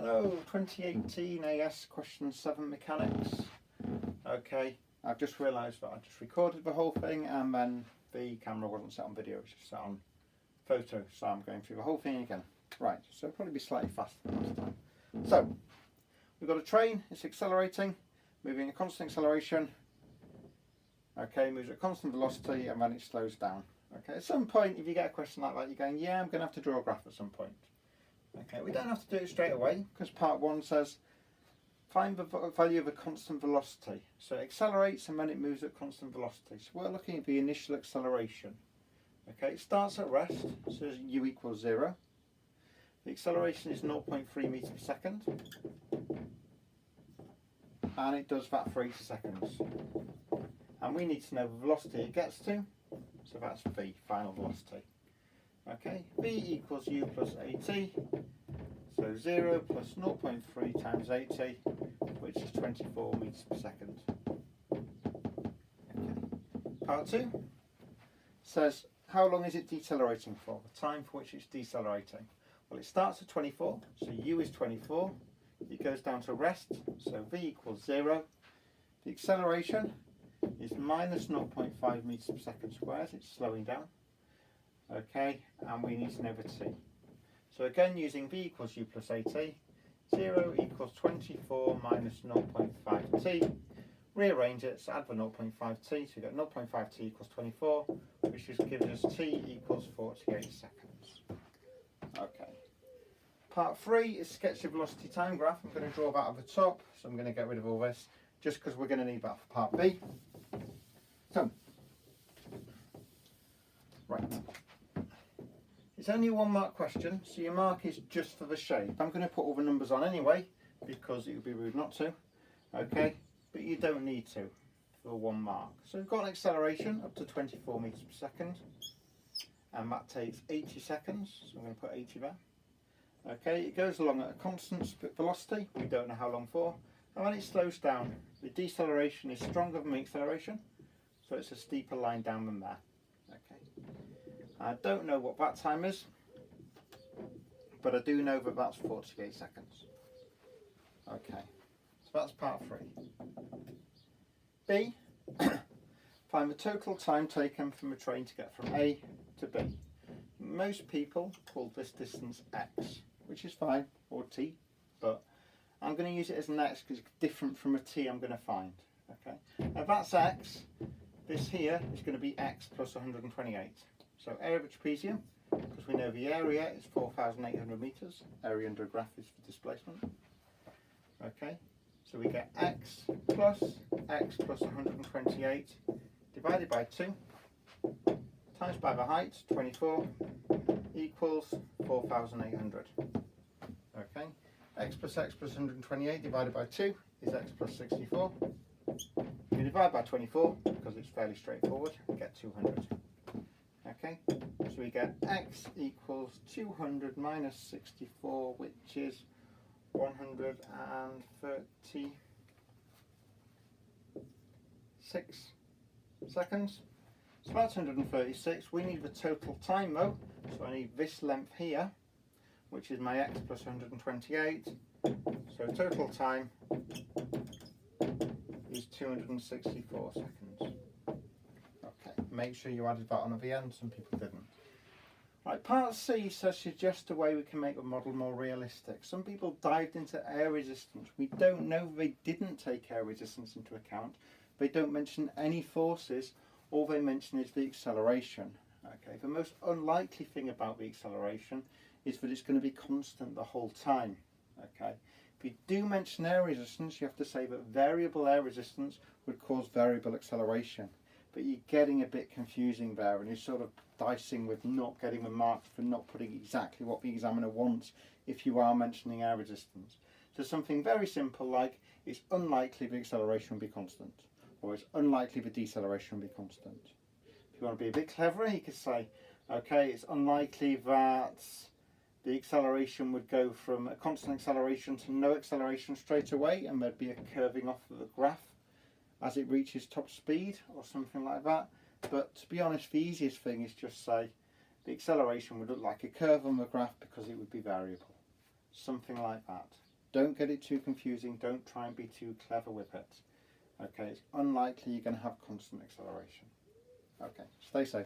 Hello, 2018 AS question 7 mechanics. Okay, I've just realised that I just recorded the whole thing and then the camera wasn't set on video, it was just set on photo, so I'm going through the whole thing again. Right, so it'll probably be slightly faster than last time. So, we've got a train, it's accelerating, moving at constant acceleration. Okay, moves at constant velocity and then it slows down. Okay, at some point if you get a question like that you're going, yeah, I'm going to have to draw a graph at some point. Okay, we don't have to do it straight away because part 1 says find the value of a constant velocity. So it accelerates and then it moves at constant velocity. So we're looking at the initial acceleration. Okay, it starts at rest, so u equals 0. The acceleration is 0.3 meters per second. And it does that for 80 seconds. And we need to know the velocity it gets to. So that's v, final velocity. Okay, v equals u plus at, so 0 plus 0.3 times 80, which is 24 meters per second. Okay. Part 2 says, how long is it decelerating for? The time for which it's decelerating. Well, it starts at 24, so u is 24. It goes down to rest, so v equals 0. The acceleration is minus 0.5 meters per second squared. It's slowing down. Okay, and we need to know the t. So again, using v equals u plus at, 0 equals 24 minus 0.5 t. Rearrange it, so add the 0.5 t, so we get 0.5 t equals 24, which just gives us t equals 48 seconds. Okay. Part 3 is sketch the velocity time graph. I'm going to draw that at the top, so I'm going to get rid of all this, just because we're going to need that for part B. So, right. It's only a 1 mark question, so your mark is just for the shape. I'm going to put all the numbers on anyway, because it would be rude not to. Okay, but you don't need to for 1 mark. So we've got an acceleration up to 24 meters per second, and that takes 80 seconds, so I'm going to put 80 there. Okay, it goes along at a constant velocity, we don't know how long for, and when it slows down, the deceleration is stronger than the acceleration, so it's a steeper line down than there. Okay. I don't know what that time is, but I do know that that's 48 seconds. Okay, so that's part 3. B, find the total time taken from a train to get from A to B. Most people call this distance x, which is fine, or t, but I'm going to use it as an x because it's different from a t I'm going to find. Okay, now that's x, this here is going to be x plus 128. So area of a trapezium, because we know the area is 4,800 meters. Area under a graph is for displacement. Okay, so we get x plus 128 divided by 2 times by the height, 24, equals 4,800. Okay, x plus 128 divided by 2 is x plus 64. You divide by 24 because it's fairly straightforward, you get 200. Okay, so we get x equals 200 minus 64, which is 136 seconds. So that's 136. We need the total time though, so I need this length here, which is my x plus 128. So total time is 264 seconds. Make sure you added that on at the end, some people didn't. Right, part C says suggest a way we can make the model more realistic. Some people dived into air resistance. We don't know they didn't take air resistance into account. They don't mention any forces, all they mention is the acceleration. Okay, the most unlikely thing about the acceleration is that it's going to be constant the whole time. Okay, if you do mention air resistance, you have to say that variable air resistance would cause variable acceleration. But you're getting a bit confusing there and you're sort of dicing with not getting the marks for not putting exactly what the examiner wants if you are mentioning air resistance. So something very simple like it's unlikely the acceleration will be constant, or it's unlikely the deceleration will be constant. If you want to be a bit cleverer, you could say, okay, it's unlikely that the acceleration would go from a constant acceleration to no acceleration straight away and there'd be a curving off of the graph as it reaches top speed or something like that. But to be honest, the easiest thing is just say the acceleration would look like a curve on the graph because it would be variable. Something like that. Don't get it too confusing. Don't try and be too clever with it. Okay, it's unlikely you're going to have constant acceleration. Okay, stay safe.